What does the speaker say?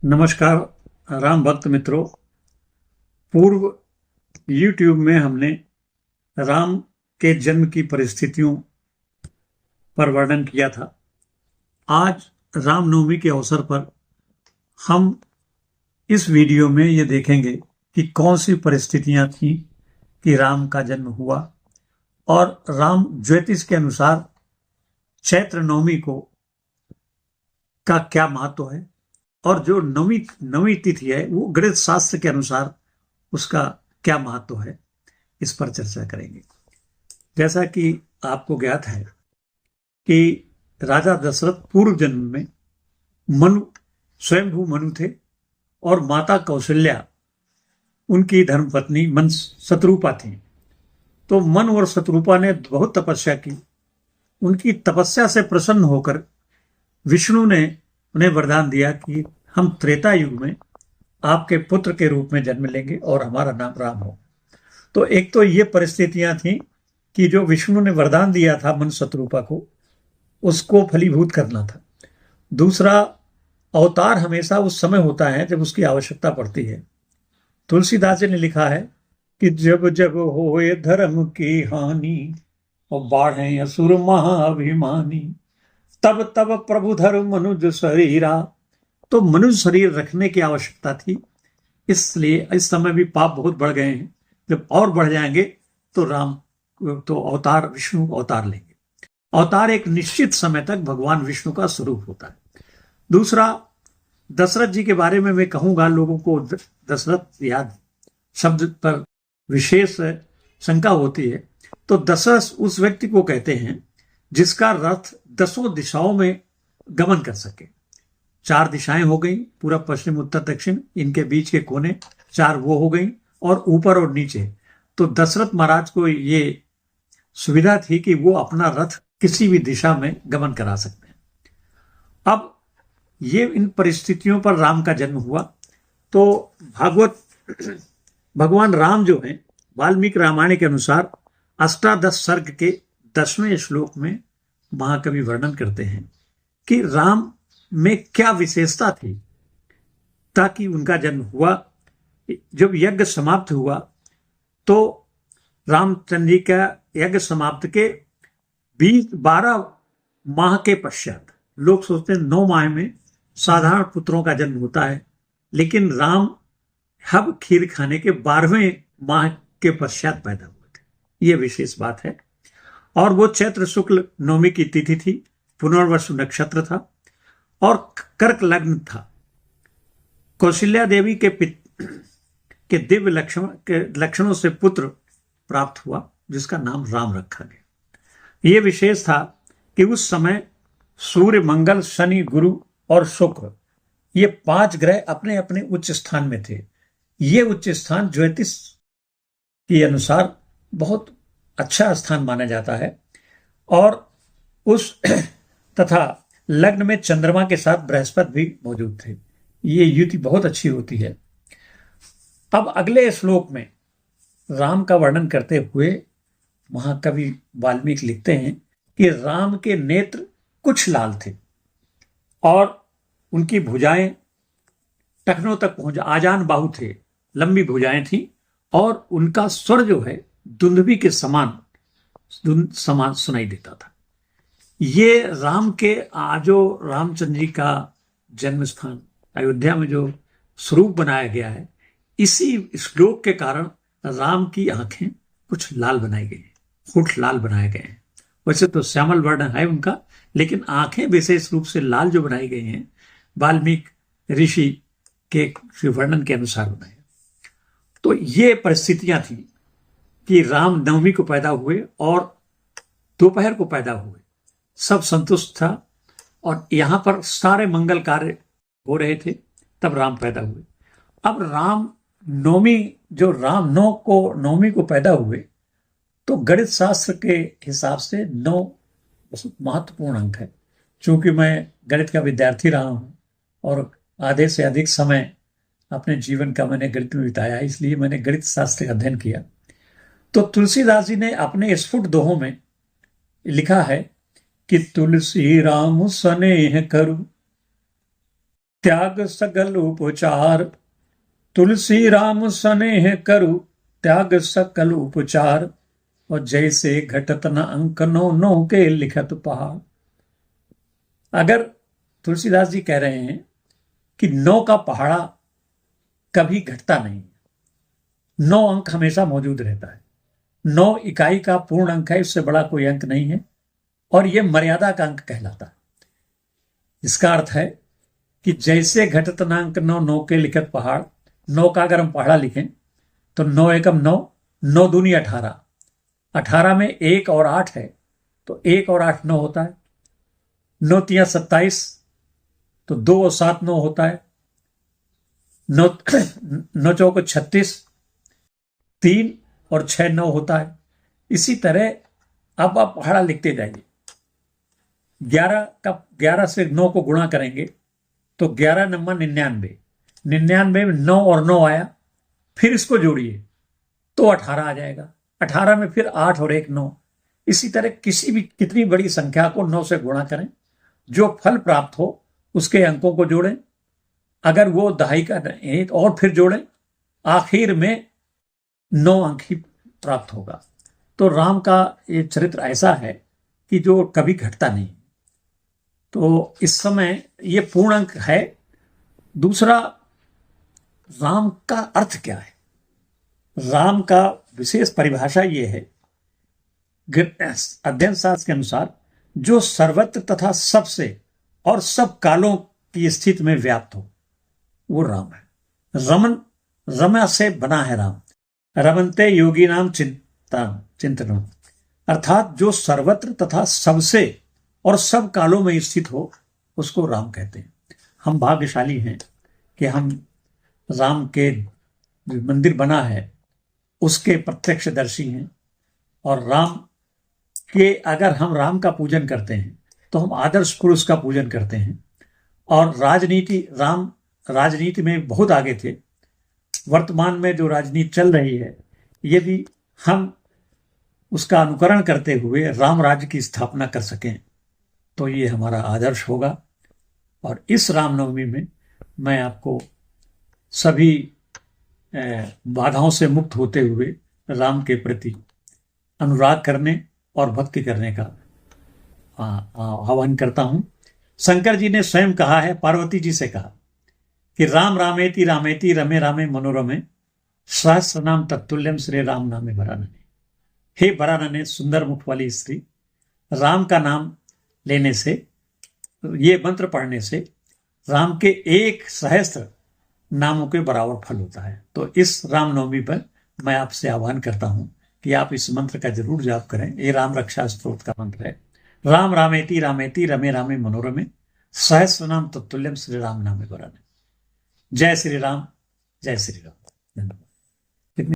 नमस्कार राम भक्त मित्रों। पूर्व YouTube में हमने राम के जन्म की परिस्थितियों पर वर्णन किया था। आज रामनवमी के अवसर पर हम इस वीडियो में ये देखेंगे कि कौन सी परिस्थितियां थी कि राम का जन्म हुआ और राम ज्योतिष के अनुसार चैत्र नवमी को का क्या महत्व है और जो नवी तिथि है वो गणित शास्त्र के अनुसार उसका क्या महत्व है, इस पर चर्चा करेंगे। जैसा कि आपको ज्ञात है कि राजा दशरथ पूर्व जन्म में मनु स्वयंभू मनु थे और माता कौशल्या उनकी धर्मपत्नी मन शत्रुपा थी। तो मन और शत्रुपा ने बहुत तपस्या की। उनकी तपस्या से प्रसन्न होकर विष्णु ने उन्हें वरदान दिया कि हम त्रेता युग में आपके पुत्र के रूप में जन्म लेंगे और हमारा नाम राम हो। तो एक तो ये परिस्थितियां थी कि जो विष्णु ने वरदान दिया था मन शत्रुपा को, उसको फलीभूत करना था। दूसरा, अवतार हमेशा उस समय होता है जब उसकी आवश्यकता पड़ती है। तुलसीदास जी ने लिखा है कि जब जब होए धर्म की हानि और बाढ़े असुर महाअभिमानी, तब तब प्रभु धर्म मनुज शरीरा। तो मनुष्य शरीर रखने की आवश्यकता थी, इसलिए इस समय भी पाप बहुत बढ़ गए हैं। जब और बढ़ जाएंगे तो अवतार विष्णु अवतार लेंगे। अवतार एक निश्चित समय तक भगवान विष्णु का स्वरूप होता है। दूसरा, दशरथ जी के बारे में मैं कहूंगा, लोगों को दशरथ याद शब्द पर विशेष शंका होती है। तो दशरथ उस व्यक्ति को कहते हैं जिसका रथ 10 दिशाओं में गमन कर सके। 4 दिशाएं हो गई, पूरब पश्चिम उत्तर दक्षिण, इनके बीच के कोने 4 वो हो गई, और ऊपर और नीचे। तो दशरथ महाराज को ये सुविधा थी कि वो अपना रथ किसी भी दिशा में गमन करा सकते हैं। अब ये इन परिस्थितियों पर राम का जन्म हुआ। तो भगवान राम जो है, वाल्मीकि रामायण के अनुसार अष्टादश सर्ग के 10वें श्लोक में महाकवि वर्णन करते हैं कि राम में क्या विशेषता थी ताकि उनका जन्म हुआ। जब यज्ञ समाप्त हुआ तो रामचंद्र जी का यज्ञ समाप्त के 12 माह के पश्चात, लोग सोचते हैं 9 माह में साधारण पुत्रों का जन्म होता है, लेकिन राम हब खीर खाने के 12वें माह के पश्चात पैदा हुए थे। यह विशेष बात है। और वो चैत्र शुक्ल नवमी की तिथि थी, पुनर्वसु नक्षत्र था और कर्क लग्न था। कौशल्या देवी के दिव्य लक्षणों से पुत्र प्राप्त हुआ जिसका नाम राम रखा गया। यह विशेष था कि उस समय सूर्य, मंगल, शनि, गुरु और शुक्र, ये 5 ग्रह अपने अपने उच्च स्थान में थे। ये उच्च स्थान ज्योतिष के अनुसार बहुत अच्छा स्थान माना जाता है। और उस तथा लग्न में चंद्रमा के साथ बृहस्पति भी मौजूद थे। ये युति बहुत अच्छी होती है। अब अगले श्लोक में राम का वर्णन करते हुए महाकवि वाल्मीकि लिखते हैं कि राम के नेत्र कुछ लाल थे और उनकी भुजाएं टखनों तक पहुंच, आजान बाहु थे, लंबी भुजाएं थी, और उनका स्वर जो है दुंदुभी के समान सुनाई देता था। ये राम के जो रामचंद्र जी का जन्म स्थान अयोध्या में जो स्वरूप बनाया गया है, इसी श्लोक के कारण राम की आंखें कुछ लाल बनाई गई हैं, होठ लाल बनाए गए हैं। वैसे तो श्यामल वर्ण है उनका, लेकिन आंखें विशेष रूप से लाल जो बनाई गई हैं, वाल्मीकि ऋषि के वर्णन के अनुसार बनाए। तो ये परिस्थितियां थी कि राम नवमी को पैदा हुए और दोपहर को पैदा हुए, सब संतुष्ट था और यहां पर सारे मंगल कार्य हो रहे थे, तब राम पैदा हुए। अब राम नवमी, जो राम नवमी को पैदा हुए, तो गणित शास्त्र के हिसाब से 9 बहुत महत्वपूर्ण अंक है। चूंकि मैं गणित का विद्यार्थी रहा हूं और आधे से अधिक समय अपने जीवन का मैंने गणित में बिताया, इसलिए मैंने गणित शास्त्र का अध्ययन किया। तो तुलसीदास जी ने अपने स्फुट दोहों में लिखा है कि तुलसी राम स्नेह करु त्याग सकल उपचार, तुलसी राम स्नेह करु त्याग सकल उपचार, और जैसे घटत न अंक नो नो के लिखत पहाड़। अगर तुलसीदास जी कह रहे हैं कि 9 का पहाड़ा कभी घटता नहीं, 9 अंक हमेशा मौजूद रहता है, 9 इकाई का पूर्ण अंक है, इससे बड़ा कोई अंक नहीं है, और यह मर्यादा का अंक कहलाता है। इसका अर्थ है कि जैसे घटत न अंक नो नो के लिखत पहाड़, 9 का अगर हम पहाड़ा लिखें तो 9 एकम 9, 9 दूनी 18, 18 में 1 और 8 है, तो 1 और 8 9 होता है, 9 तिया 27, तो 2 और 7 9 होता है, 9 चौको 36, 3 और 6 9 होता है। इसी तरह अब आप पहाड़ा लिखते जाइए, 11 से 9 को गुणा करेंगे तो 11 नंबर 99, 99 में 9 और 9 आया, फिर इसको जोड़िए तो 18 आ जाएगा, 18 में फिर 8 और 1 9। इसी तरह किसी भी कितनी बड़ी संख्या को 9 से गुणा करें, जो फल प्राप्त हो उसके अंकों को जोड़ें, अगर वो दहाई का नहीं और फिर जोड़ें, आखिर में 9 अंक ही प्राप्त होगा। तो राम का ये चरित्र ऐसा है कि जो कभी घटता नहीं। तो इस समय ये पूर्ण अंक है। दूसरा, राम का अर्थ क्या है? राम का विशेष परिभाषा ये है, अध्ययन शास्त्र के अनुसार, जो सर्वत्र तथा सबसे और सब कालों की स्थिति में व्याप्त हो, वो राम है। रमन, रमा से बना है राम, रमनते योगी नाम चिंतन, अर्थात जो सर्वत्र तथा सबसे और सब कालों में स्थित हो उसको राम कहते हैं। हम भाग्यशाली हैं कि हम राम के जो मंदिर बना है उसके प्रत्यक्षदर्शी हैं, और राम के अगर हम राम का पूजन करते हैं तो हम आदर्श पुरुष का पूजन करते हैं। और राम राजनीति में बहुत आगे थे। वर्तमान में जो राजनीति चल रही है, यदि हम उसका अनुकरण करते हुए राम राज्य की स्थापना कर सकें तो ये हमारा आदर्श होगा। और इस रामनवमी में मैं आपको सभी बाधाओं से मुक्त होते हुए राम के प्रति अनुराग करने और भक्ति करने का आह्वान करता हूं। शंकर जी ने स्वयं कहा है, पार्वती जी से कहा कि राम रामेति रामेति रमे रामे मनोरमे, सहस्र नाम तत्तुल्यम श्री राम नामे वरानने। हे वरानने, सुंदर मुख वाली स्त्री, राम का नाम लेने से, ये मंत्र पढ़ने से राम के 1 सहस्त्र नामों के बराबर फल होता है। तो इस रामनवमी पर मैं आपसे आह्वान करता हूं कि आप इस मंत्र का जरूर जाप करें। ये राम रक्षा स्तोत्र का मंत्र है। राम रामेति रामेति रमे रामे मनोरमे, सहस्र नाम तत्तुल्यम श्री राम नामे वरानने। जय श्री राम, जय श्री राम। धन्यवाद।